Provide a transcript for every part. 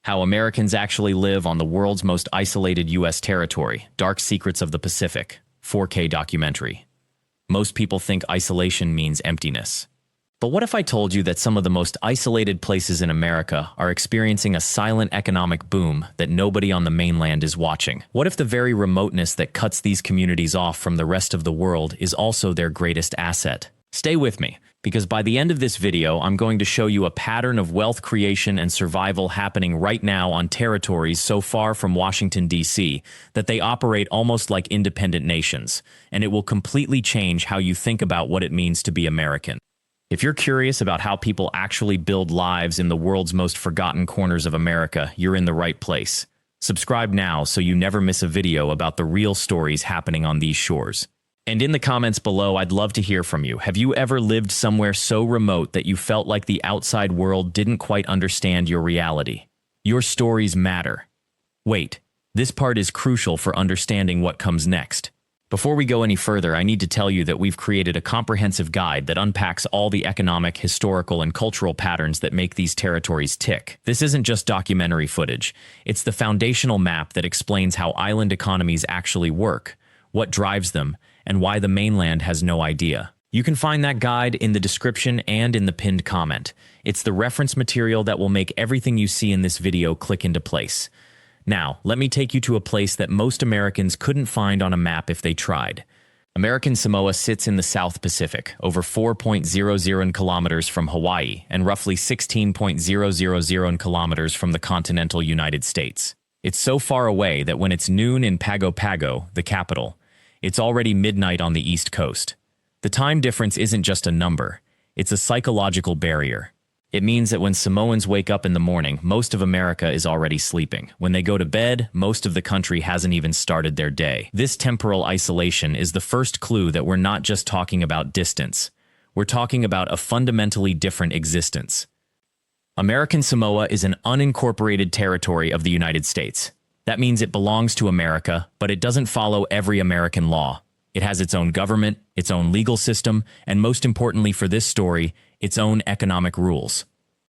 How Americans actually live on the world's most isolated U.S. territory, Dark Secrets of the Pacific, 4K documentary. Most people think isolation means emptiness. But what if I told you that some of the most isolated places in America are experiencing a silent economic boom that nobody on the mainland is watching? What if the very remoteness that cuts these communities off from the rest of the world is also their greatest asset? Stay with me, because by the end of this video, I'm going to show you a pattern of wealth creation and survival happening right now on territories so far from Washington, D.C., that they operate almost like independent nations, and it will completely change how you think about what it means to be American. If you're curious about how people actually build lives in the world's most forgotten corners of America, you're in the right place. Subscribe now so you never miss a video about the real stories happening on these shores. And in the comments below, I'd love to hear from you. Have you ever lived somewhere so remote that you felt like the outside world didn't quite understand your reality? Your stories matter. Wait, this part is crucial for understanding what comes next. Before we go any further, I need to tell you that we've created a comprehensive guide that unpacks all the economic, historical, and cultural patterns that make these territories tick. This isn't just documentary footage. It's the foundational map that explains how island economies actually work, what drives them, and why the mainland has no idea. You can find that guide in the description and in the pinned comment. It's the reference material that will make everything you see in this video click into place. Now, let me take you to a place that most Americans couldn't find on a map if they tried. American Samoa sits in the South Pacific, over 4.00 kilometers from Hawaii, and roughly 16.000 kilometers from the continental United States. It's so far away that when it's noon in Pago Pago, the capital, it's already midnight on the East Coast. The time difference isn't just a number, it's a psychological barrier. It means that when Samoans wake up in the morning, most of America is already sleeping. When they go to bed, most of the country hasn't even started their day. This temporal isolation is the first clue that we're not just talking about distance. We're talking about a fundamentally different existence. American Samoa is an unincorporated territory of the United States. That means it belongs to America, but it doesn't follow every American law. It has its own government, its own legal system, and most importantly for this story, its own economic rules.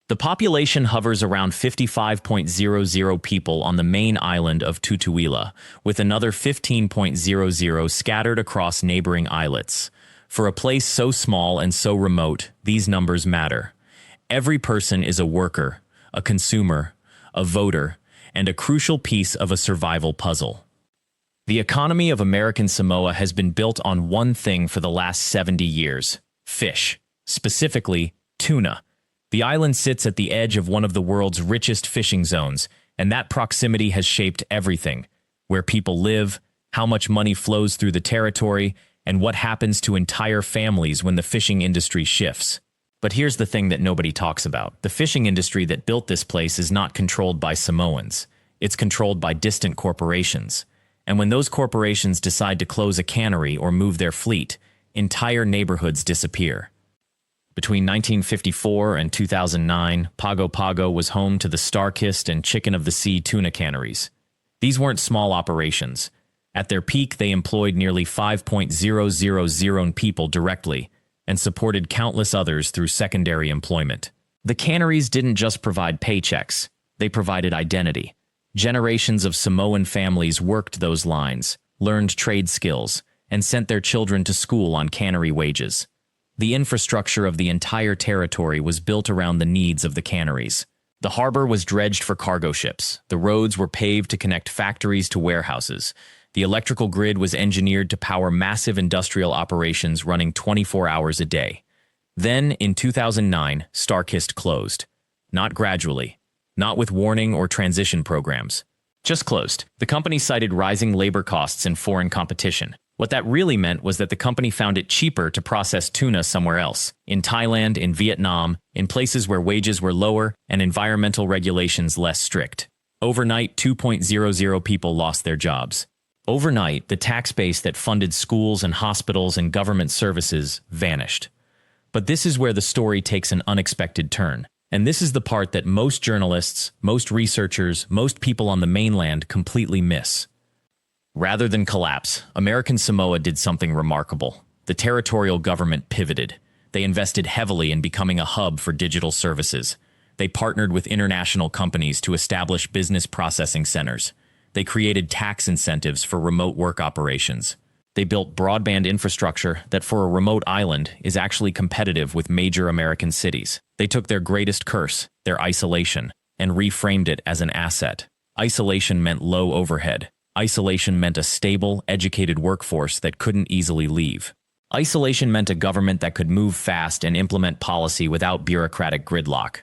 The population hovers around 55.00 people on the main island of Tutuila, with another 15.00 scattered across neighboring islets. For a place so small and so remote, these numbers matter. Every person is a worker, a consumer, a voter, and a crucial piece of a survival puzzle. The economy of American Samoa has been built on one thing for the last 70 years: fish. Specifically, tuna. The island sits at the edge of one of the world's richest fishing zones, and that proximity has shaped everything: where people live, how much money flows through the territory, and what happens to entire families when the fishing industry shifts. But here's the thing that nobody talks about. The fishing industry that built this place is not controlled by Samoans. It's controlled by distant corporations. And when those corporations decide to close a cannery or move their fleet, entire neighborhoods disappear. Between 1954 and 2009, Pago Pago was home to the Star-Kissed and Chicken of the Sea tuna canneries. These weren't small operations. At their peak, they employed nearly 5.000 people directly and supported countless others through secondary employment. The canneries didn't just provide paychecks, they provided identity. Generations of Samoan families worked those lines, learned trade skills, and sent their children to school on cannery wages. The infrastructure of the entire territory was built around the needs of the canneries. The harbor was dredged for cargo ships. The roads were paved to connect factories to warehouses. The electrical grid was engineered to power massive industrial operations running 24 hours a day. Then, in 2009, Star-Kissed closed. Not gradually. Not with warning or transition programs. Just closed. The company cited rising labor costs and foreign competition. What that really meant was that the company found it cheaper to process tuna somewhere else, in Thailand, in Vietnam, in places where wages were lower and environmental regulations less strict. Overnight, 2.00 people lost their jobs. Overnight, the tax base that funded schools and hospitals and government services vanished. But this is where the story takes an unexpected turn. And this is the part that most journalists, most researchers, most people on the mainland completely miss. Rather than collapse, American Samoa did something remarkable. The territorial government pivoted. They invested heavily in becoming a hub for digital services. They partnered with international companies to establish business processing centers. They created tax incentives for remote work operations. They built broadband infrastructure that for a remote island is actually competitive with major American cities. They took their greatest curse, their isolation, and reframed it as an asset. Isolation meant low overhead. Isolation meant a stable, educated workforce that couldn't easily leave. Isolation meant a government that could move fast and implement policy without bureaucratic gridlock.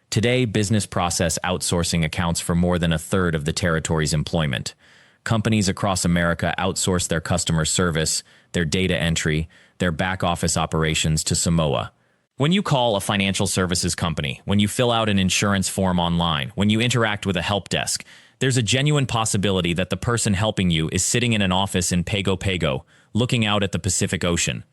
Today, business process outsourcing accounts for more than a third of the territory's employment. Companies across America outsource their customer service, their data entry, their back-office operations to Samoa. When you call a financial services company, when you fill out an insurance form online, when you interact with a help desk, there's a genuine possibility that the person helping you is sitting in an office in Pago Pago, looking out at the Pacific Ocean.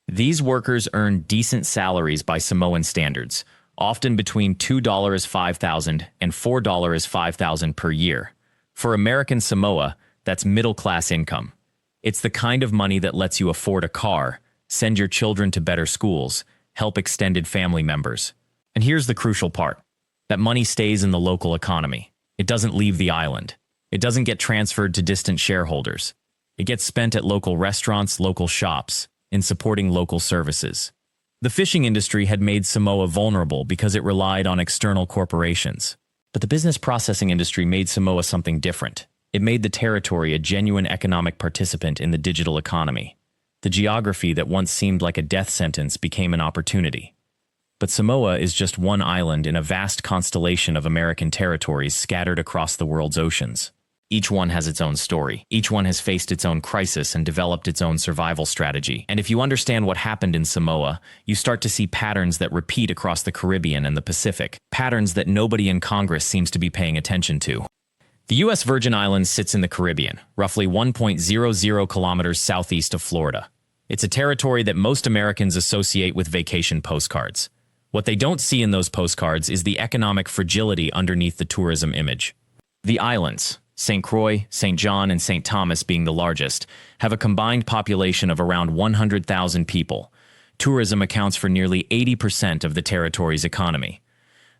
These workers earn decent salaries by Samoan standards, often between $2.5,000 and $4.5,000 per year. For American Samoa, that's middle-class income. It's the kind of money that lets you afford a car, send your children to better schools, help extended family members. And here's the crucial part. That money stays in the local economy. It doesn't leave the island. It doesn't get transferred to distant shareholders. It gets spent at local restaurants, local shops, in supporting local services. The fishing industry had made Samoa vulnerable because it relied on external corporations. But the business processing industry made Samoa something different. It made the territory a genuine economic participant in the digital economy. The geography that once seemed like a death sentence became an opportunity. But Samoa is just one island in a vast constellation of American territories scattered across the world's oceans. Each one has its own story. Each one has faced its own crisis and developed its own survival strategy. And if you understand what happened in Samoa, you start to see patterns that repeat across the Caribbean and the Pacific, patterns that nobody in Congress seems to be paying attention to. The U.S. Virgin Islands sits in the Caribbean, roughly 1.00 kilometers southeast of Florida. It's a territory that most Americans associate with vacation postcards. What they don't see in those postcards is the economic fragility underneath the tourism image. The islands, St. Croix, St. John, and St. Thomas being the largest, have a combined population of around 100,000 people. Tourism accounts for nearly 80% of the territory's economy.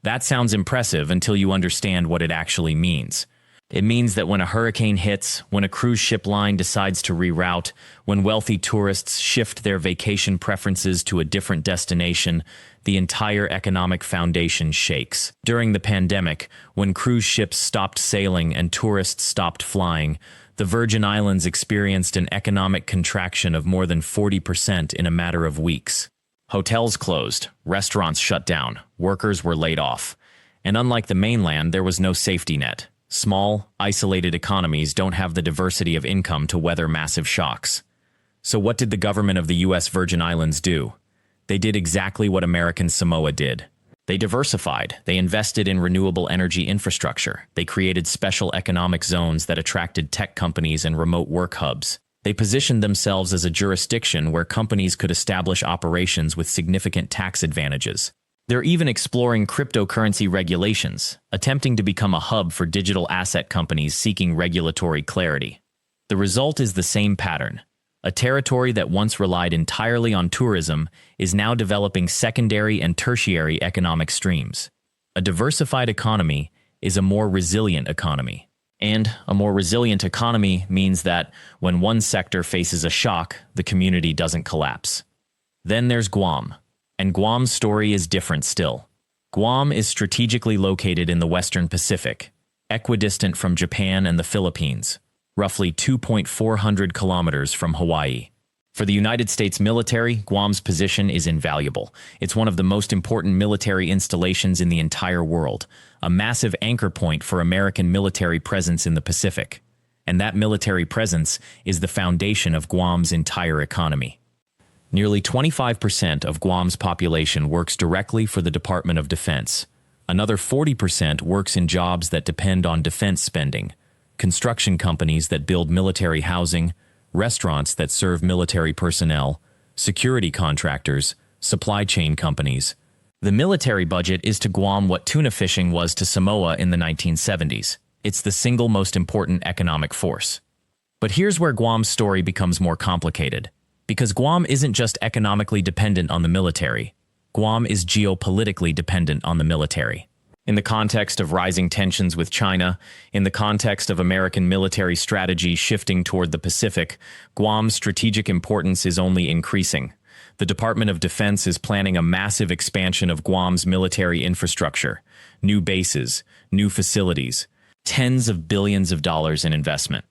That sounds impressive until you understand what it actually means. It means that when a hurricane hits, when a cruise ship line decides to reroute, when wealthy tourists shift their vacation preferences to a different destination, the entire economic foundation shakes. During the pandemic, when cruise ships stopped sailing and tourists stopped flying, the Virgin Islands experienced an economic contraction of more than 40% in a matter of weeks. Hotels closed, restaurants shut down, workers were laid off. And unlike the mainland, there was no safety net. Small, isolated economies don't have the diversity of income to weather massive shocks. So what did the government of the U.S. Virgin Islands do? They did exactly what American Samoa did. They diversified. They invested in renewable energy infrastructure. They created special economic zones that attracted tech companies and remote work hubs. They positioned themselves as a jurisdiction where companies could establish operations with significant tax advantages. They're even exploring cryptocurrency regulations, attempting to become a hub for digital asset companies seeking regulatory clarity. The result is the same pattern. A territory that once relied entirely on tourism is now developing secondary and tertiary economic streams. A diversified economy is a more resilient economy. And a more resilient economy means that when one sector faces a shock, the community doesn't collapse. Then there's Guam. And Guam's story is different still. Guam is strategically located in the Western Pacific, equidistant from Japan and the Philippines, roughly 2,400 kilometers from Hawaii. For the United States military, Guam's position is invaluable. It's one of the most important military installations in the entire world, a massive anchor point for American military presence in the Pacific. And that military presence is the foundation of Guam's entire economy. Nearly 25% of Guam's population works directly for the Department of Defense. Another 40% works in jobs that depend on defense spending, construction companies that build military housing, restaurants that serve military personnel, security contractors, supply chain companies. The military budget is to Guam what tuna fishing was to Samoa in the 1970s. It's the single most important economic force. But here's where Guam's story becomes more complicated. Because Guam isn't just economically dependent on the military. Guam is geopolitically dependent on the military. In the context of rising tensions with China, in the context of American military strategy shifting toward the Pacific, Guam's strategic importance is only increasing. The Department of Defense is planning a massive expansion of Guam's military infrastructure, new bases, new facilities, tens of billions of dollars in investment.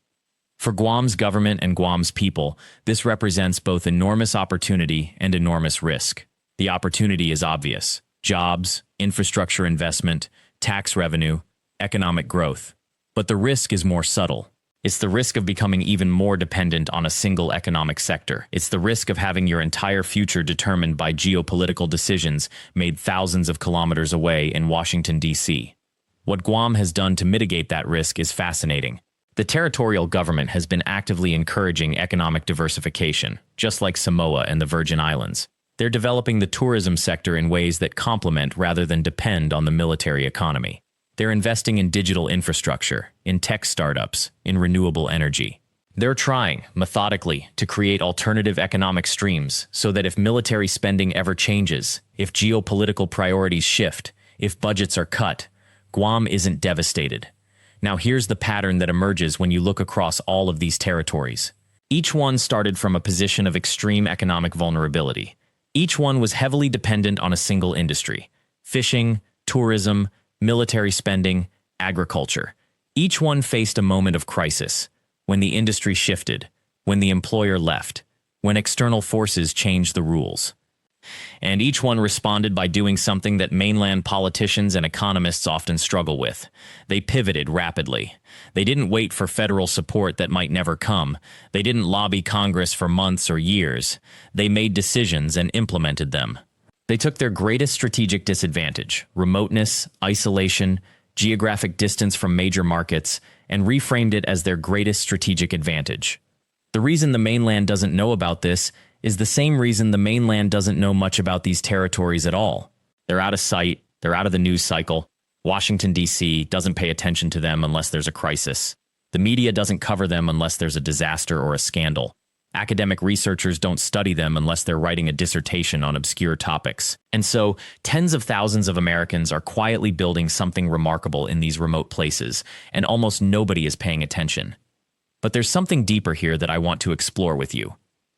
For Guam's government and Guam's people, this represents both enormous opportunity and enormous risk. The opportunity is obvious: jobs, infrastructure investment, tax revenue, economic growth. But the risk is more subtle. It's the risk of becoming even more dependent on a single economic sector. It's the risk of having your entire future determined by geopolitical decisions made thousands of kilometers away in Washington, D.C. What Guam has done to mitigate that risk is fascinating. The territorial government has been actively encouraging economic diversification, just like Samoa and the Virgin Islands. They're developing the tourism sector in ways that complement rather than depend on the military economy. They're investing in digital infrastructure, in tech startups, in renewable energy. They're trying, methodically, to create alternative economic streams so that if military spending ever changes, if geopolitical priorities shift, if budgets are cut, Guam isn't devastated. Now here's the pattern that emerges when you look across all of these territories. Each one started from a position of extreme economic vulnerability. Each one was heavily dependent on a single industry: fishing, tourism, military spending, agriculture. Each one faced a moment of crisis, when the industry shifted, when the employer left, when external forces changed the rules. And each one responded by doing something that mainland politicians and economists often struggle with. They pivoted rapidly. They didn't wait for federal support that might never come. They didn't lobby Congress for months or years. They made decisions and implemented them. They took their greatest strategic disadvantage, remoteness, isolation, geographic distance from major markets, and reframed it as their greatest strategic advantage. The reason the mainland doesn't know about this is the same reason the mainland doesn't know much about these territories at all. They're out of sight, they're out of the news cycle. Washington, D.C. doesn't pay attention to them unless there's a crisis. The media doesn't cover them unless there's a disaster or a scandal. Academic researchers don't study them unless they're writing a dissertation on obscure topics. And so, tens of thousands of Americans are quietly building something remarkable in these remote places, and almost nobody is paying attention. But there's something deeper here that I want to explore with you.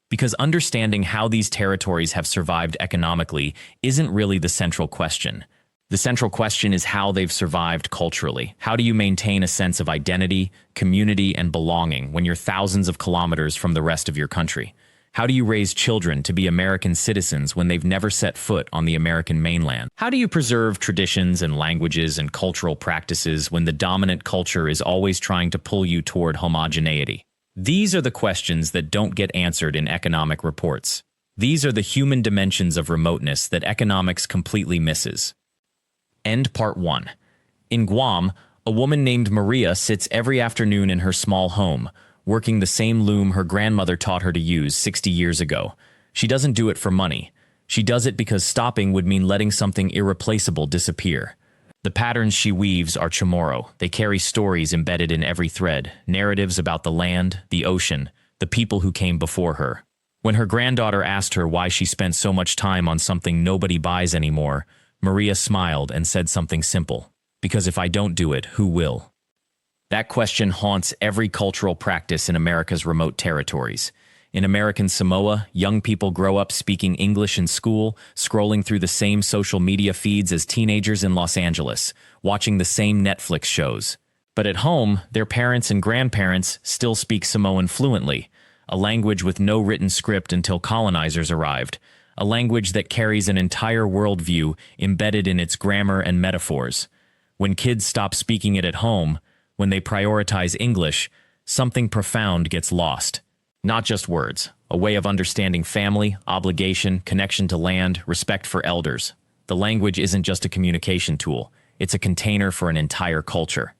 Because understanding how these territories have survived economically isn't really the central question. The central question is how they've survived culturally. How do you maintain a sense of identity, community, and belonging when you're thousands of kilometers from the rest of your country? How do you raise children to be American citizens when they've never set foot on the American mainland? How do you preserve traditions and languages and cultural practices when the dominant culture is always trying to pull you toward homogeneity? These are the questions that don't get answered in economic reports. These are the human dimensions of remoteness that economics completely misses. End part 1. In Guam, a woman named Maria sits every afternoon in her small home, working the same loom her grandmother taught her to use 60 years ago. She doesn't do it for money. She does it because stopping would mean letting something irreplaceable disappear. The patterns she weaves are chamorro. They carry stories embedded in every thread, narratives about the land, the ocean, the people who came before her. When her granddaughter asked her why she spent so much time on something nobody buys anymore, Maria smiled and said something simple: "Because if I don't do it, who will?" That question haunts every cultural practice in America's remote territories. In American Samoa, young people grow up speaking English in school, scrolling through the same social media feeds as teenagers in Los Angeles, watching the same Netflix shows. But at home, their parents and grandparents still speak Samoan fluently, a language with no written script until colonizers arrived, a language that carries an entire worldview embedded in its grammar and metaphors. When kids stop speaking it at home, when they prioritize English, something profound gets lost. Not just words, a way of understanding family, obligation, connection to land, respect for elders. The language isn't just a communication tool, it's a container for an entire culture.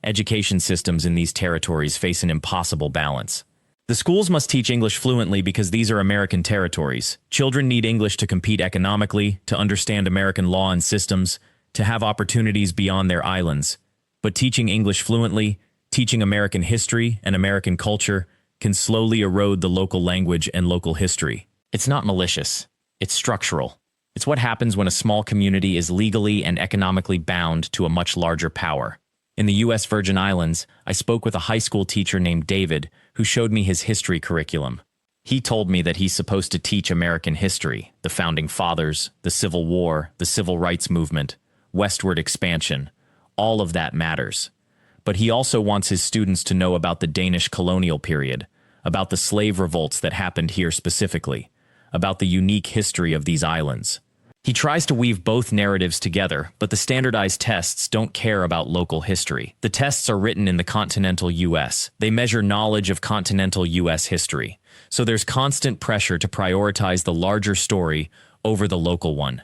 Education systems in these territories face an impossible balance. The schools must teach English fluently because these are American territories. Children need English to compete economically, to understand American law and systems, to have opportunities beyond their islands. But teaching English fluently, teaching American history and American culture, can slowly erode the local language and local history. It's not malicious, it's structural. It's what happens when a small community is legally and economically bound to a much larger power. In the U.S. Virgin Islands, I spoke with a high school teacher named David who showed me his history curriculum. He told me that he's supposed to teach American history, the Founding Fathers, the Civil War, the Civil Rights Movement, westward expansion. All of that matters. But he also wants his students to know about the Danish colonial period, about the slave revolts that happened here specifically, about the unique history of these islands. He tries to weave both narratives together, but the standardized tests don't care about local history. The tests are written in the continental U.S. They measure knowledge of continental U.S. history. So there's constant pressure to prioritize the larger story over the local one.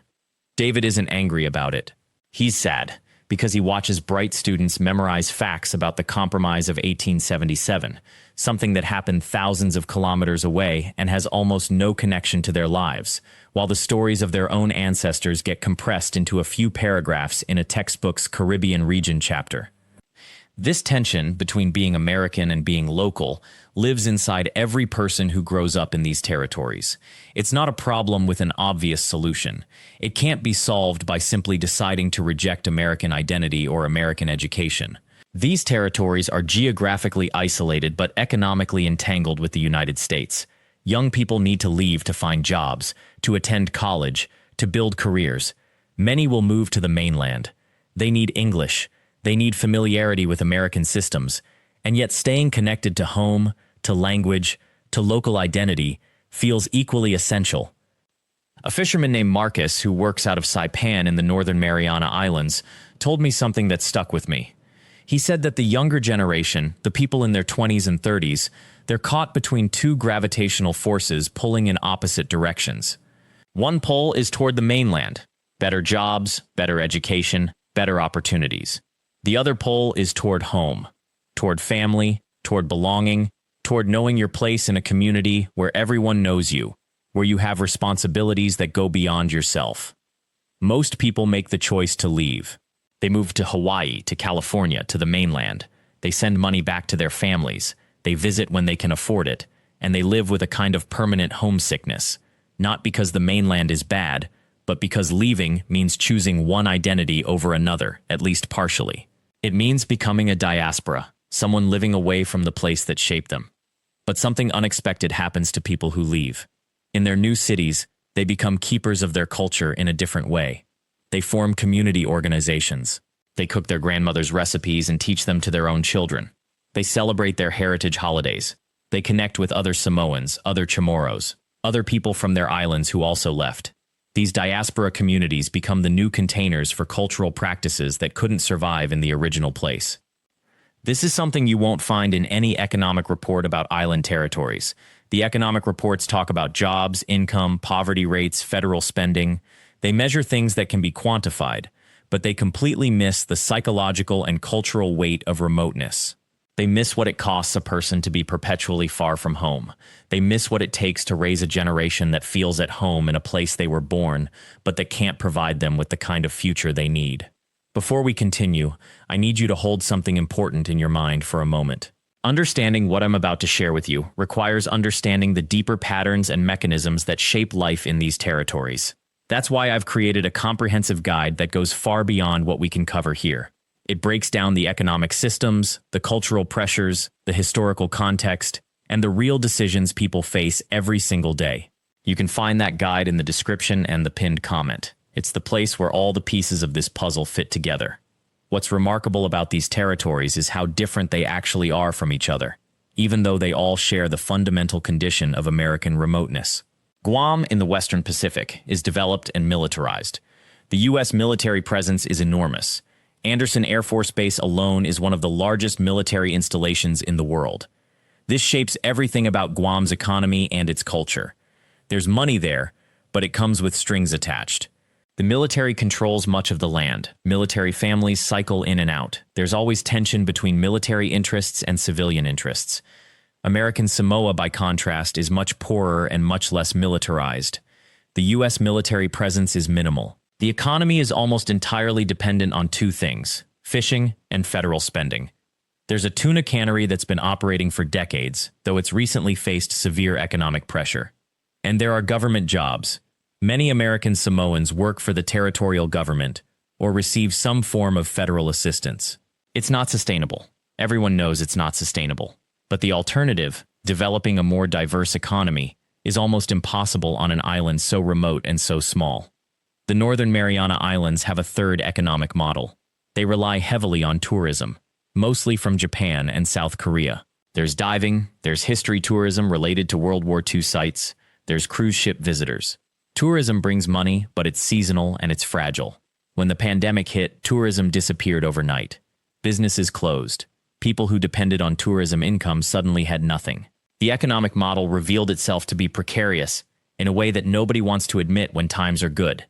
David isn't angry about it. He's sad because he watches bright students memorize facts about the Compromise of 1877, something that happened thousands of kilometers away and has almost no connection to their lives, while the stories of their own ancestors get compressed into a few paragraphs in a textbook's Caribbean region chapter. This tension between being American and being local lives inside every person who grows up in these territories. It's not a problem with an obvious solution. It can't be solved by simply deciding to reject American identity or American education. These territories are geographically isolated but economically entangled with the United States. Young people need to leave to find jobs, to attend college, to build careers. Many will move to the mainland. They need English. They need familiarity with American systems, and yet staying connected to home, to language, to local identity feels equally essential. A fisherman named Marcus, who works out of Saipan in the Northern Mariana Islands, told me something that stuck with me. He said that the younger generation, the people in their 20s and 30s, they're caught between two gravitational forces pulling in opposite directions. One pull is toward the mainland, better jobs, better education, better opportunities. The other pull is toward home, toward family, toward belonging, toward knowing your place in a community where everyone knows you, where you have responsibilities that go beyond yourself. Most people make the choice to leave. They move to Hawaii, to California, to the mainland. They send money back to their families. They visit when they can afford it, and they live with a kind of permanent homesickness, not because the mainland is bad, but because leaving means choosing one identity over another, at least partially. It means becoming a diaspora, someone living away from the place that shaped them. But something unexpected happens to people who leave. In their new cities, they become keepers of their culture in a different way. They form community organizations. They cook their grandmother's recipes and teach them to their own children. They celebrate their heritage holidays. They connect with other Samoans, other Chamorros, other people from their islands who also left. These diaspora communities become the new containers for cultural practices that couldn't survive in the original place. This is something you won't find in any economic report about island territories. The economic reports talk about jobs, income, poverty rates, federal spending. They measure things that can be quantified, but they completely miss the psychological and cultural weight of remoteness. They miss what it costs a person to be perpetually far from home. They miss what it takes to raise a generation that feels at home in a place they were born, but that can't provide them with the kind of future they need. Before we continue, I need you to hold something important in your mind for a moment. Understanding what I'm about to share with you requires understanding the deeper patterns and mechanisms that shape life in these territories. That's why I've created a comprehensive guide that goes far beyond what we can cover here. It breaks down the economic systems, the cultural pressures, the historical context, and the real decisions people face every single day. You can find that guide in the description and the pinned comment. It's the place where all the pieces of this puzzle fit together. What's remarkable about these territories is how different they actually are from each other, even though they all share the fundamental condition of American remoteness. Guam in the Western Pacific is developed and militarized. The U.S. military presence is enormous. Andersen Air Force Base alone is one of the largest military installations in the world. This shapes everything about Guam's economy and its culture. There's money there, but it comes with strings attached. The military controls much of the land. Military families cycle in and out. There's always tension between military interests and civilian interests. American Samoa, by contrast, is much poorer and much less militarized. The U.S. military presence is minimal. The economy is almost entirely dependent on two things: fishing and federal spending. There's a tuna cannery that's been operating for decades, though it's recently faced severe economic pressure. And there are government jobs. Many American Samoans work for the territorial government or receive some form of federal assistance. It's not sustainable. Everyone knows it's not sustainable. But the alternative, developing a more diverse economy, is almost impossible on an island so remote and so small. The Northern Mariana Islands have a third economic model. They rely heavily on tourism, mostly from Japan and South Korea. There's diving, there's history tourism related to World War II sites, there's cruise ship visitors. Tourism brings money, but it's seasonal and it's fragile. When the pandemic hit, tourism disappeared overnight. Businesses closed. People who depended on tourism income suddenly had nothing. The economic model revealed itself to be precarious in a way that nobody wants to admit when times are good.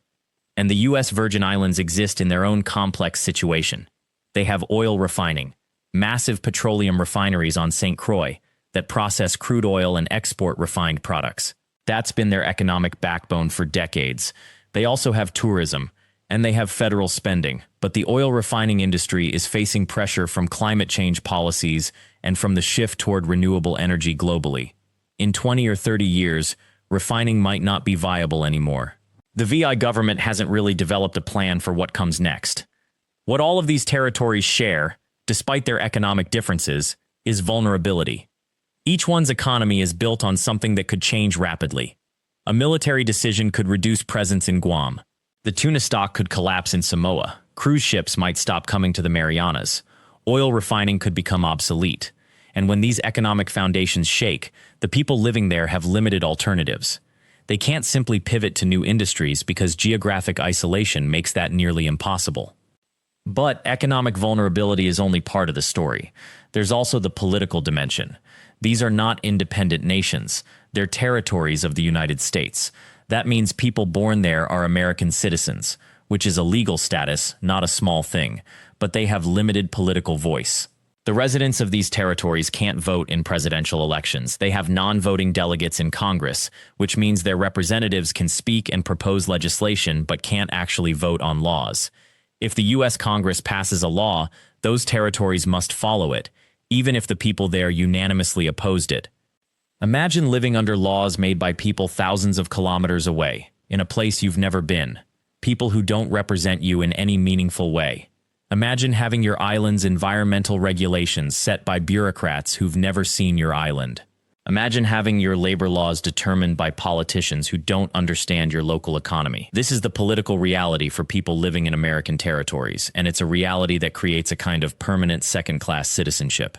And the U.S. Virgin Islands exist in their own complex situation. They have oil refining, massive petroleum refineries on St. Croix that process crude oil and export refined products. That's been their economic backbone for decades. They also have tourism, and they have federal spending, but the oil refining industry is facing pressure from climate change policies and from the shift toward renewable energy globally. In 20 or 30 years, refining might not be viable anymore. The VI government hasn't really developed a plan for what comes next. What all of these territories share, despite their economic differences, is vulnerability. Each one's economy is built on something that could change rapidly. A military decision could reduce presence in Guam. The tuna stock could collapse in Samoa. Cruise ships might stop coming to the Marianas. Oil refining could become obsolete. And when these economic foundations shake, the people living there have limited alternatives. They can't simply pivot to new industries because geographic isolation makes that nearly impossible. But economic vulnerability is only part of the story. There's also the political dimension. These are not independent nations. They're territories of the United States. That means people born there are American citizens, which is a legal status, not a small thing, but they have limited political voice. The residents of these territories can't vote in presidential elections. They have non-voting delegates in Congress, which means their representatives can speak and propose legislation but can't actually vote on laws. If the U.S. Congress passes a law, those territories must follow it, even if the people there unanimously opposed it. Imagine living under laws made by people thousands of kilometers away, in a place you've never been, people who don't represent you in any meaningful way. Imagine having your island's environmental regulations set by bureaucrats who've never seen your island. Imagine having your labor laws determined by politicians who don't understand your local economy. This is the political reality for people living in American territories, and it's a reality that creates a kind of permanent second-class citizenship.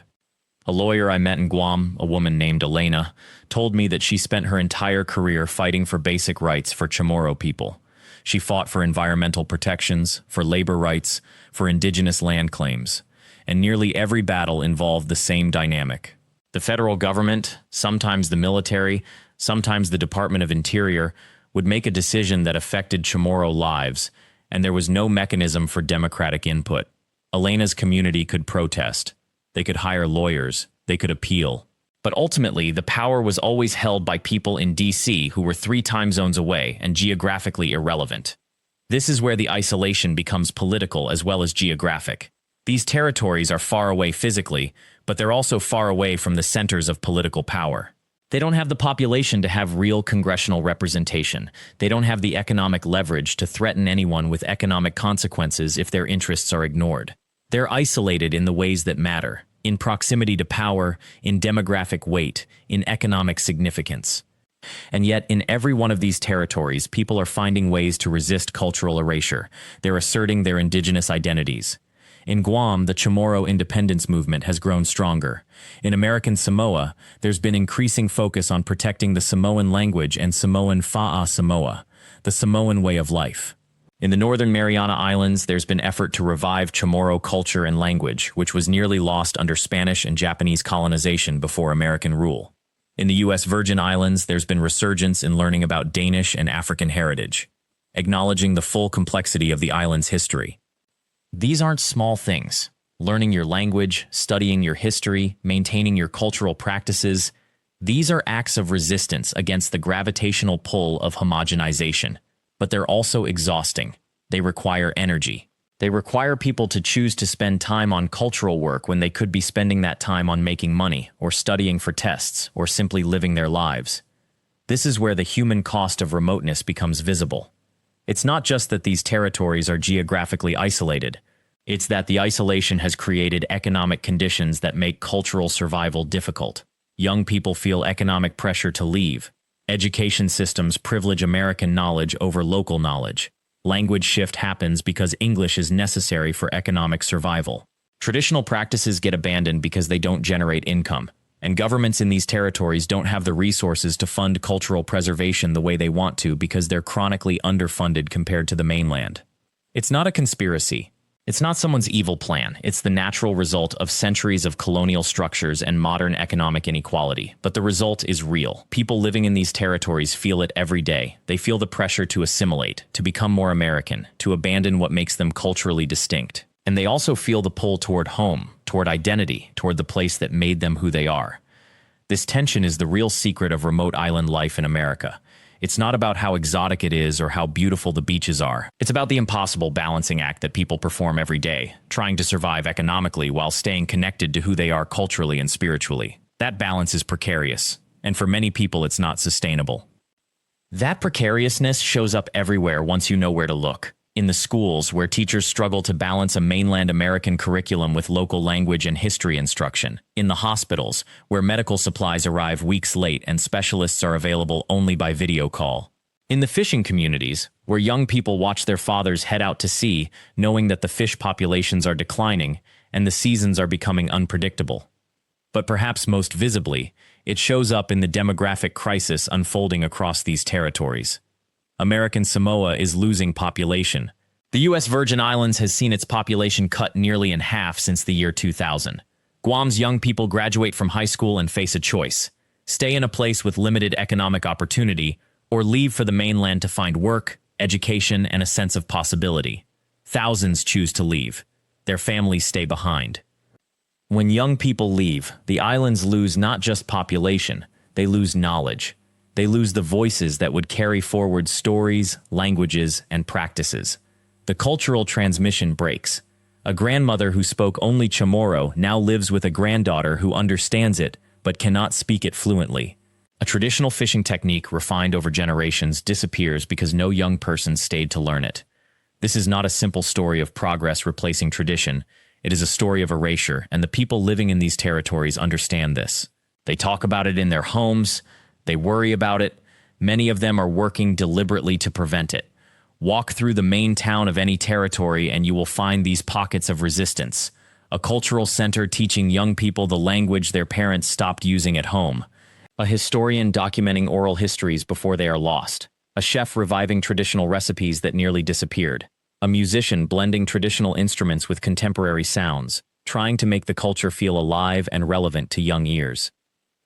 A lawyer I met in Guam, a woman named Elena, told me that she spent her entire career fighting for basic rights for Chamorro people. She fought for environmental protections, for labor rights, for indigenous land claims, and nearly every battle involved the same dynamic. The federal government, sometimes the military, sometimes the Department of Interior, would make a decision that affected Chamorro lives, and there was no mechanism for democratic input. Elena's community could protest. They could hire lawyers. They could appeal. But ultimately, the power was always held by people in D.C. who were 3 time zones away and geographically irrelevant. This is where the isolation becomes political as well as geographic. These territories are far away physically, but they're also far away from the centers of political power. They don't have the population to have real congressional representation. They don't have the economic leverage to threaten anyone with economic consequences if their interests are ignored. They're isolated in the ways that matter, in proximity to power, in demographic weight, in economic significance. And yet, in every one of these territories, people are finding ways to resist cultural erasure. They're asserting their indigenous identities. In Guam, the Chamorro independence movement has grown stronger. In American Samoa, there's been increasing focus on protecting the Samoan language and Samoan fa'a Samoa, the Samoan way of life. In the Northern Mariana Islands, there's been effort to revive Chamorro culture and language, which was nearly lost under Spanish and Japanese colonization before American rule. In the U.S. Virgin Islands, there's been resurgence in learning about Danish and African heritage, acknowledging the full complexity of the island's history. These aren't small things. Learning your language, studying your history, maintaining your cultural practices, these are acts of resistance against the gravitational pull of homogenization. But they're also exhausting. They require energy. They require people to choose to spend time on cultural work when they could be spending that time on making money, or studying for tests, or simply living their lives. This is where the human cost of remoteness becomes visible. It's not just that these territories are geographically isolated. It's that the isolation has created economic conditions that make cultural survival difficult. Young people feel economic pressure to leave. Education systems privilege American knowledge over local knowledge. Language shift happens because English is necessary for economic survival. Traditional practices get abandoned because they don't generate income, and governments in these territories don't have the resources to fund cultural preservation the way they want to because they're chronically underfunded compared to the mainland. It's not a conspiracy. It's not someone's evil plan. It's the natural result of centuries of colonial structures and modern economic inequality. But the result is real. People living in these territories feel it every day. They feel the pressure to assimilate, to become more American, to abandon what makes them culturally distinct. And they also feel the pull toward home, toward identity, toward the place that made them who they are. This tension is the real secret of remote island life in America. It's not about how exotic it is or how beautiful the beaches are. It's about the impossible balancing act that people perform every day, trying to survive economically while staying connected to who they are culturally and spiritually. That balance is precarious, and for many people it's not sustainable. That precariousness shows up everywhere once you know where to look. In the schools, where teachers struggle to balance a mainland American curriculum with local language and history instruction. In the hospitals, where medical supplies arrive weeks late and specialists are available only by video call. In the fishing communities, where young people watch their fathers head out to sea, knowing that the fish populations are declining and the seasons are becoming unpredictable. But perhaps most visibly, it shows up in the demographic crisis unfolding across these territories. American Samoa is losing population. The U.S. Virgin Islands has seen its population cut nearly in half since the year 2000. Guam's young people graduate from high school and face a choice: stay in a place with limited economic opportunity, or leave for the mainland to find work, education, and a sense of possibility. Thousands choose to leave. Their families stay behind. When young people leave, the islands lose not just population, they lose knowledge. They lose the voices that would carry forward stories, languages, and practices. The cultural transmission breaks. A grandmother who spoke only Chamorro now lives with a granddaughter who understands it but cannot speak it fluently. A traditional fishing technique refined over generations disappears because no young person stayed to learn it. This is not a simple story of progress replacing tradition. It is a story of erasure, and the people living in these territories understand this. They talk about it in their homes. They worry about it. Many of them are working deliberately to prevent it. Walk through the main town of any territory and you will find these pockets of resistance. A cultural center teaching young people the language their parents stopped using at home. A historian documenting oral histories before they are lost. A chef reviving traditional recipes that nearly disappeared. A musician blending traditional instruments with contemporary sounds, trying to make the culture feel alive and relevant to young ears.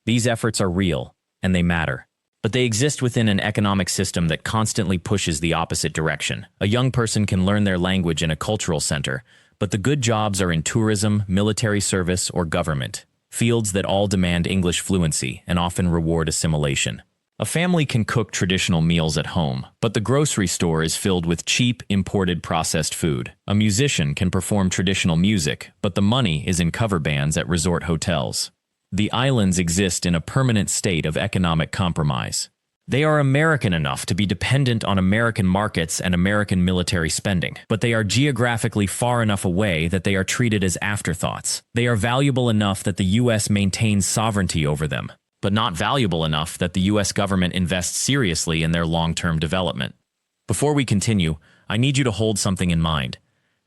These efforts are real, and they matter. But they exist within an economic system that constantly pushes the opposite direction. A young person can learn their language in a cultural center, but the good jobs are in tourism, military service, or government, fields that all demand English fluency and often reward assimilation. A family can cook traditional meals at home, but the grocery store is filled with cheap, imported processed food. A musician can perform traditional music, but the money is in cover bands at resort hotels. The islands exist in a permanent state of economic compromise. They are American enough to be dependent on American markets and American military spending, but they are geographically far enough away that they are treated as afterthoughts. They are valuable enough that the U.S. maintains sovereignty over them, but not valuable enough that the U.S. government invests seriously in their long-term development. Before we continue, I need you to hold something in mind.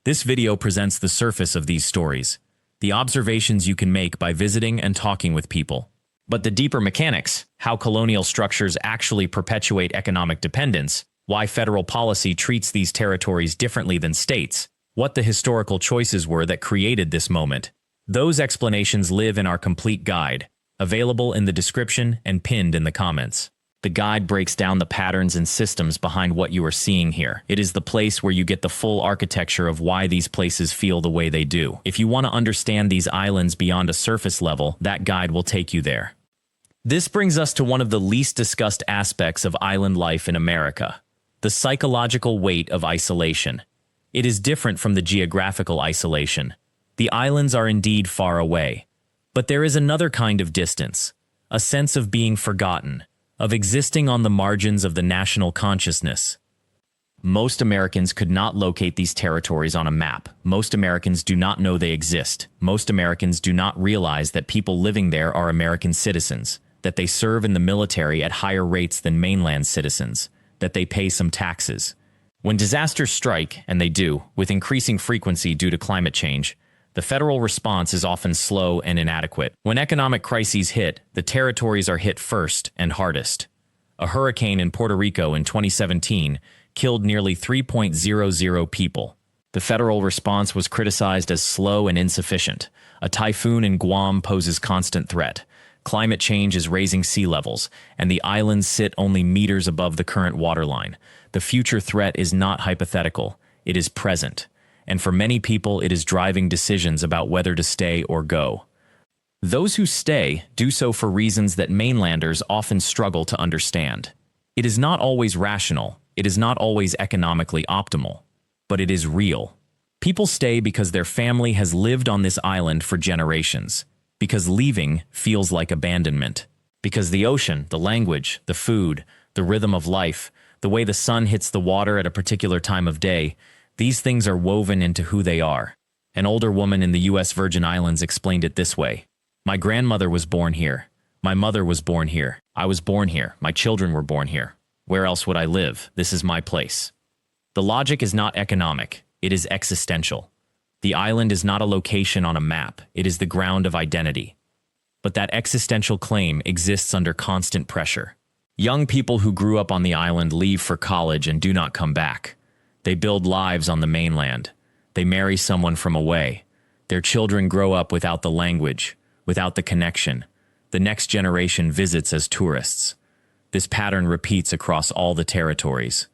This video presents the surface of these stories, the observations you can make by visiting and talking with people. But the deeper mechanics, how colonial structures actually perpetuate economic dependence, why federal policy treats these territories differently than states, what the historical choices were that created this moment, those explanations live in our complete guide, available in the description and pinned in the comments. The guide breaks down the patterns and systems behind what you are seeing here. It is the place where you get the full architecture of why these places feel the way they do. If you want to understand these islands beyond a surface level, that guide will take you there. This brings us to one of the least discussed aspects of island life in America: the psychological weight of isolation. It is different from the geographical isolation. The islands are indeed far away, but there is another kind of distance, a sense of being forgotten, of existing on the margins of the national consciousness. Most Americans could not locate these territories on a map. Most Americans do not know they exist. Most Americans do not realize that people living there are American citizens, that they serve in the military at higher rates than mainland citizens, that they pay some taxes. When disasters strike, and they do, with increasing frequency due to climate change, the federal response is often slow and inadequate. When economic crises hit, the territories are hit first and hardest. A hurricane in Puerto Rico in 2017 killed nearly 3.00 people. The federal response was criticized as slow and insufficient. A typhoon in Guam poses constant threat. Climate change is raising sea levels, and the islands sit only meters above the current waterline. The future threat is not hypothetical, it is present. And for many people, it is driving decisions about whether to stay or go. Those who stay do so for reasons that mainlanders often struggle to understand. It is not always rational, it is not always economically optimal, but it is real. People stay because their family has lived on this island for generations, because leaving feels like abandonment, because the ocean, the language, the food, the rhythm of life, the way the sun hits the water at a particular time of day, these things are woven into who they are. An older woman in the U.S. Virgin Islands explained it this way: "My grandmother was born here. My mother was born here. I was born here. My children were born here. Where else would I live? This is my place." The logic is not economic, it is existential. The island is not a location on a map, it is the ground of identity. But that existential claim exists under constant pressure. Young people who grew up on the island leave for college and do not come back. They build lives on the mainland. They marry someone from away. Their children grow up without the language, without the connection. The next generation visits as tourists. This pattern repeats across all the territories.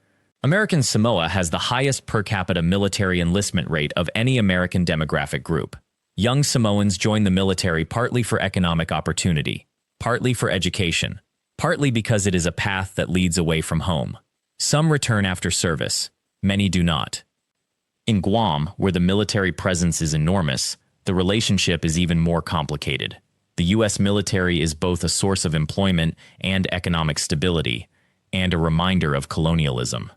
American Samoa has the highest per capita military enlistment rate of any American demographic group. Young Samoans join the military partly for economic opportunity, partly for education, partly because it is a path that leads away from home. Some return after service, many do not. In Guam, where the military presence is enormous, the relationship is even more complicated. The U.S. military is both a source of employment and economic stability, and a reminder of colonialism.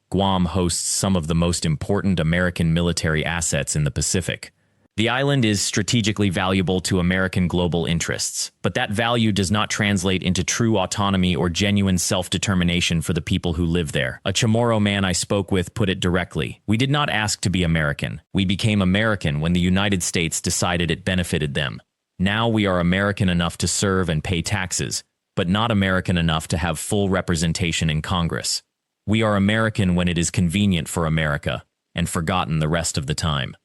Guam hosts some of the most important American military assets in the Pacific. The island is strategically valuable to American global interests, but that value does not translate into true autonomy or genuine self-determination for the people who live there. A Chamorro man I spoke with put it directly: "We did not ask to be American. We became American when the United States decided it benefited them. Now we are American enough to serve and pay taxes, but not American enough to have full representation in Congress. We are American when it is convenient for America, and forgotten the rest of the time."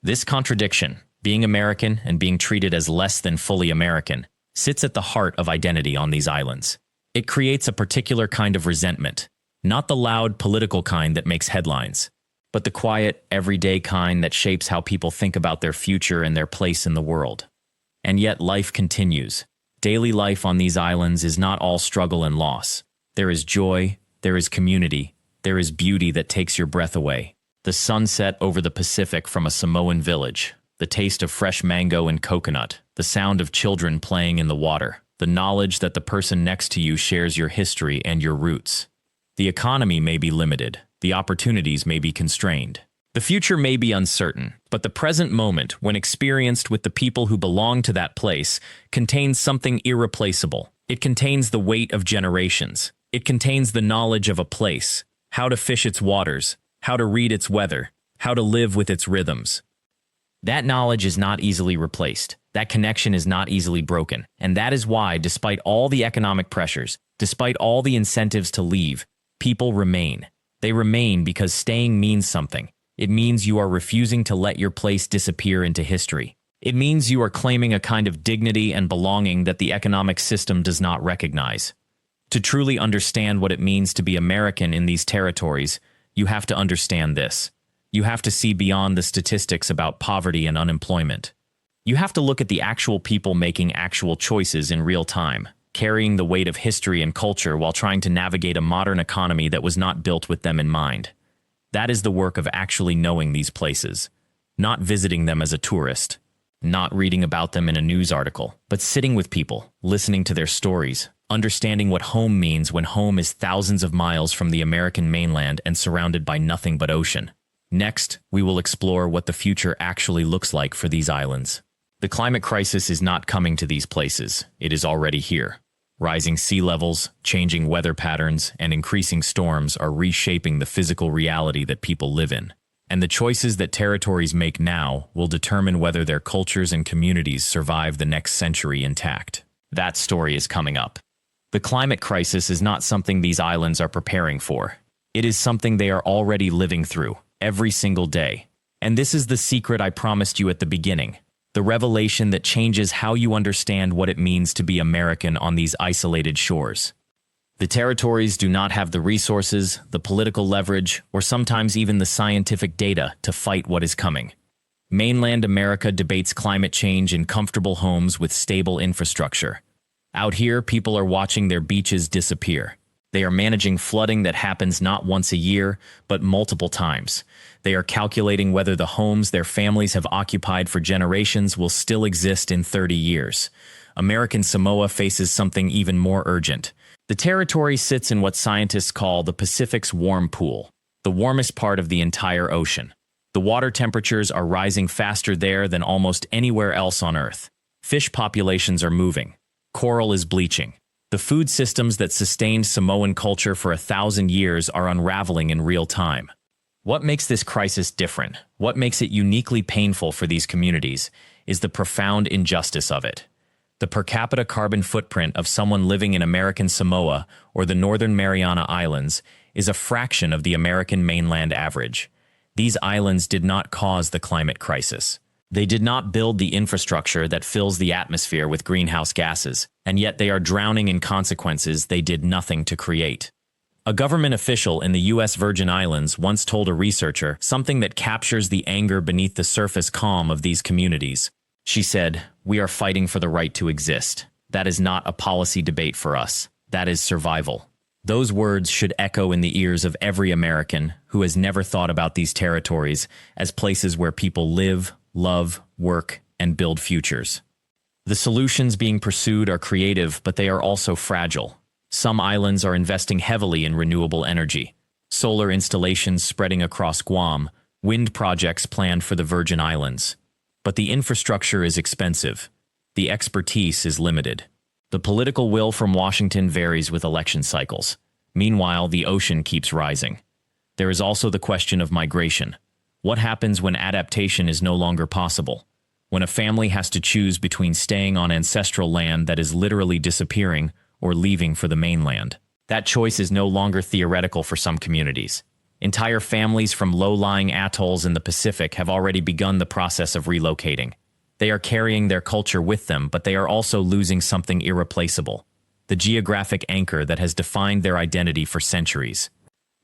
This contradiction, being American and being treated as less than fully American, sits at the heart of identity on these islands. It creates a particular kind of resentment, not the loud political kind that makes headlines, but the quiet, everyday kind that shapes how people think about their future and their place in the world. And yet life continues. Daily life on these islands is not all struggle and loss. There is joy, there is community, there is beauty that takes your breath away. The sunset over the Pacific from a Samoan village, the taste of fresh mango and coconut, the sound of children playing in the water, the knowledge that the person next to you shares your history and your roots. The economy may be limited, the opportunities may be constrained. The future may be uncertain, but the present moment, when experienced with the people who belong to that place, contains something irreplaceable. It contains the weight of generations. It contains the knowledge of a place, how to fish its waters, how to read its weather, how to live with its rhythms. That knowledge is not easily replaced. That connection is not easily broken. And that is why, despite all the economic pressures, despite all the incentives to leave, people remain. They remain because staying means something. It means you are refusing to let your place disappear into history. It means you are claiming a kind of dignity and belonging that the economic system does not recognize. To truly understand what it means to be American in these territories, you have to understand this. You have to see beyond the statistics about poverty and unemployment. You have to look at the actual people making actual choices in real time, carrying the weight of history and culture while trying to navigate a modern economy that was not built with them in mind. That is the work of actually knowing these places, not visiting them as a tourist. Not reading about them in a news article, but sitting with people, listening to their stories, understanding what home means when home is thousands of miles from the American mainland and surrounded by nothing but ocean. Next, we will explore what the future actually looks like for these islands. The climate crisis is not coming to these places. It is already here. Rising sea levels, changing weather patterns, and increasing storms are reshaping the physical reality that people live in. And the choices that territories make now will determine whether their cultures and communities survive the next century intact. That story is coming up. The climate crisis is not something these islands are preparing for. It is something they are already living through, every single day. And this is the secret I promised you at the beginning. The revelation that changes how you understand what it means to be American on these isolated shores. The territories do not have the resources, the political leverage, or sometimes even the scientific data to fight what is coming. Mainland America debates climate change in comfortable homes with stable infrastructure. Out here, people are watching their beaches disappear. They are managing flooding that happens not once a year, but multiple times. They are calculating whether the homes their families have occupied for generations will still exist in 30 years. American Samoa faces something even more urgent. The territory sits in what scientists call the Pacific's warm pool, the warmest part of the entire ocean. The water temperatures are rising faster there than almost anywhere else on Earth. Fish populations are moving. Coral is bleaching. The food systems that sustained Samoan culture for 1,000 years are unraveling in real time. What makes this crisis different, what makes it uniquely painful for these communities, is the profound injustice of it. The per capita carbon footprint of someone living in American Samoa or the Northern Mariana Islands is a fraction of the American mainland average. These islands did not cause the climate crisis. They did not build the infrastructure that fills the atmosphere with greenhouse gases, and yet they are drowning in consequences they did nothing to create. A government official in the U.S. Virgin Islands once told a researcher something that captures the anger beneath the surface calm of these communities. She said, "We are fighting for the right to exist. That is not a policy debate for us. That is survival." Those words should echo in the ears of every American who has never thought about these territories as places where people live, love, work, and build futures. The solutions being pursued are creative, but they are also fragile. Some islands are investing heavily in renewable energy. Solar installations spreading across Guam, wind projects planned for the Virgin Islands. But the infrastructure is expensive. The expertise is limited. The political will from Washington varies with election cycles. Meanwhile, the ocean keeps rising. There is also the question of migration. What happens when adaptation is no longer possible? When a family has to choose between staying on ancestral land that is literally disappearing or leaving for the mainland? That choice is no longer theoretical for some communities. Entire families from low-lying atolls in the Pacific have already begun the process of relocating. They are carrying their culture with them, but they are also losing something irreplaceable: the geographic anchor that has defined their identity for centuries.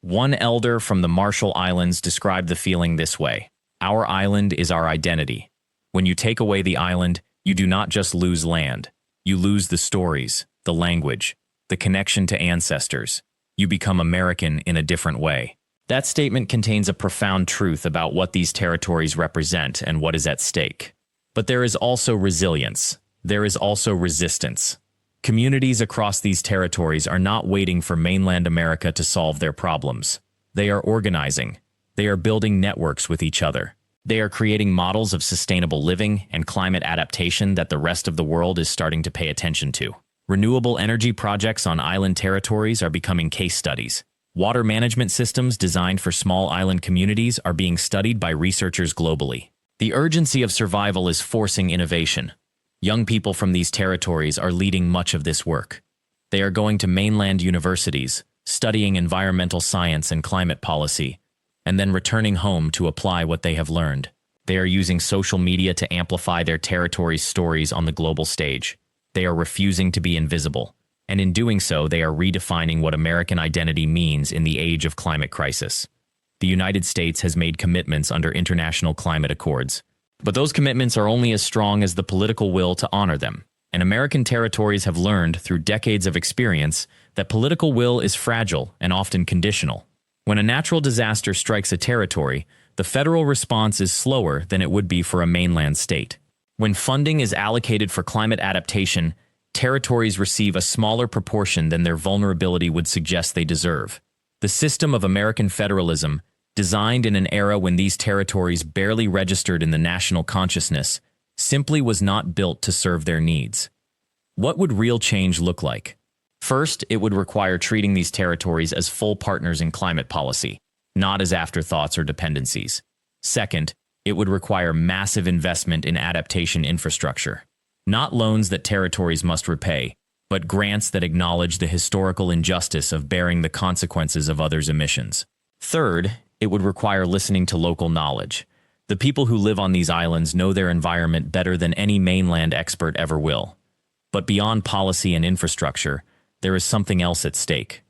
One elder from the Marshall Islands described the feeling this way: "Our island is our identity. When you take away the island, you do not just lose land. You lose the stories, the language, the connection to ancestors. You become American in a different way." That statement contains a profound truth about what these territories represent and what is at stake. But there is also resilience. There is also resistance. Communities across these territories are not waiting for mainland America to solve their problems. They are organizing. They are building networks with each other. They are creating models of sustainable living and climate adaptation that the rest of the world is starting to pay attention to. Renewable energy projects on island territories are becoming case studies. Water management systems designed for small island communities are being studied by researchers globally. The urgency of survival is forcing innovation. Young people from these territories are leading much of this work. They are going to mainland universities, studying environmental science and climate policy, and then returning home to apply what they have learned. They are using social media to amplify their territory's stories on the global stage. They are refusing to be invisible, and in doing so, they are redefining what American identity means in the age of climate crisis. The United States has made commitments under international climate accords, but those commitments are only as strong as the political will to honor them. And American territories have learned through decades of experience that political will is fragile and often conditional. When a natural disaster strikes a territory, the federal response is slower than it would be for a mainland state. When funding is allocated for climate adaptation, territories receive a smaller proportion than their vulnerability would suggest they deserve. The system of American federalism, designed in an era when these territories barely registered in the national consciousness, simply was not built to serve their needs. What would real change look like? First, it would require treating these territories as full partners in climate policy, not as afterthoughts or dependencies. Second, it would require massive investment in adaptation infrastructure. Not loans that territories must repay, but grants that acknowledge the historical injustice of bearing the consequences of others' emissions. Third, it would require listening to local knowledge. The people who live on these islands know their environment better than any mainland expert ever will. But beyond policy and infrastructure, there is something else at stake.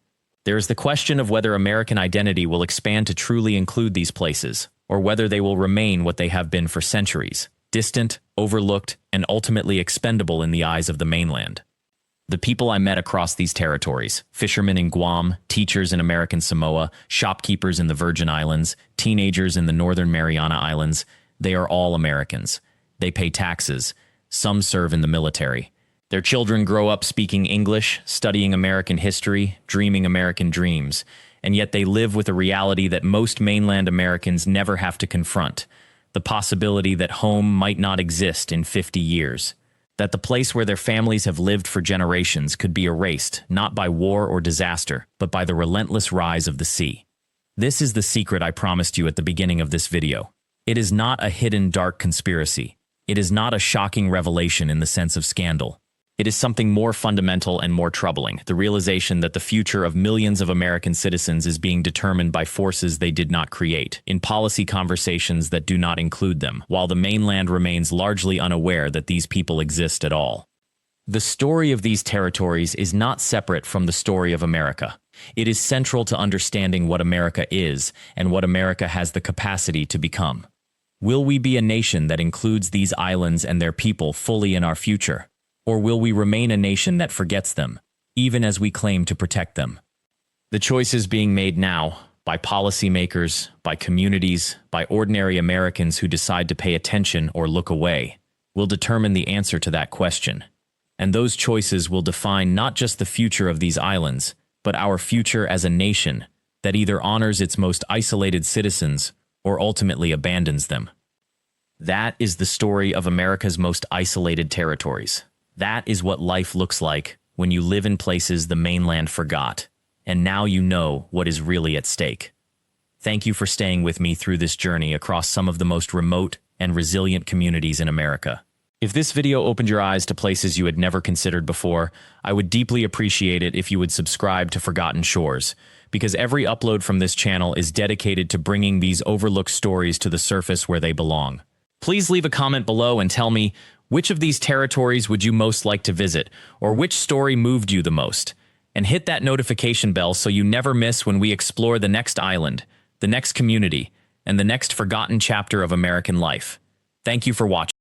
There is the question of whether American identity will expand to truly include these places, or whether they will remain what they have been for centuries, distant, overlooked, and ultimately expendable in the eyes of the mainland. The people I met across these territories, fishermen in Guam, teachers in American Samoa, shopkeepers in the Virgin Islands, teenagers in the Northern Mariana Islands, they are all Americans. They pay taxes. Some serve in the military. Their children grow up speaking English, studying American history, dreaming American dreams, and yet they live with a reality that most mainland Americans never have to confront, the possibility that home might not exist in 50 years. That the place where their families have lived for generations could be erased, not by war or disaster, but by the relentless rise of the sea. This is the secret I promised you at the beginning of this video. It is not a hidden dark conspiracy. It is not a shocking revelation in the sense of scandal. It is something more fundamental and more troubling, the realization that the future of millions of American citizens is being determined by forces they did not create, in policy conversations that do not include them, while the mainland remains largely unaware that these people exist at all. The story of these territories is not separate from the story of America. It is central to understanding what America is and what America has the capacity to become. Will we be a nation that includes these islands and their people fully in our future? Or will we remain a nation that forgets them, even as we claim to protect them? The choices being made now, by policymakers, by communities, by ordinary Americans who decide to pay attention or look away, will determine the answer to that question. And those choices will define not just the future of these islands, but our future as a nation that either honors its most isolated citizens or ultimately abandons them. That is the story of America's most isolated territories. That is what life looks like when you live in places the mainland forgot, and now you know what is really at stake. Thank you for staying with me through this journey across some of the most remote and resilient communities in America. If this video opened your eyes to places you had never considered before, I would deeply appreciate it if you would subscribe to Forgotten Shores, because every upload from this channel is dedicated to bringing these overlooked stories to the surface where they belong. Please leave a comment below and tell me, which of these territories would you most like to visit, or which story moved you the most? And hit that notification bell so you never miss when we explore the next island, the next community, and the next forgotten chapter of American life. Thank you for watching.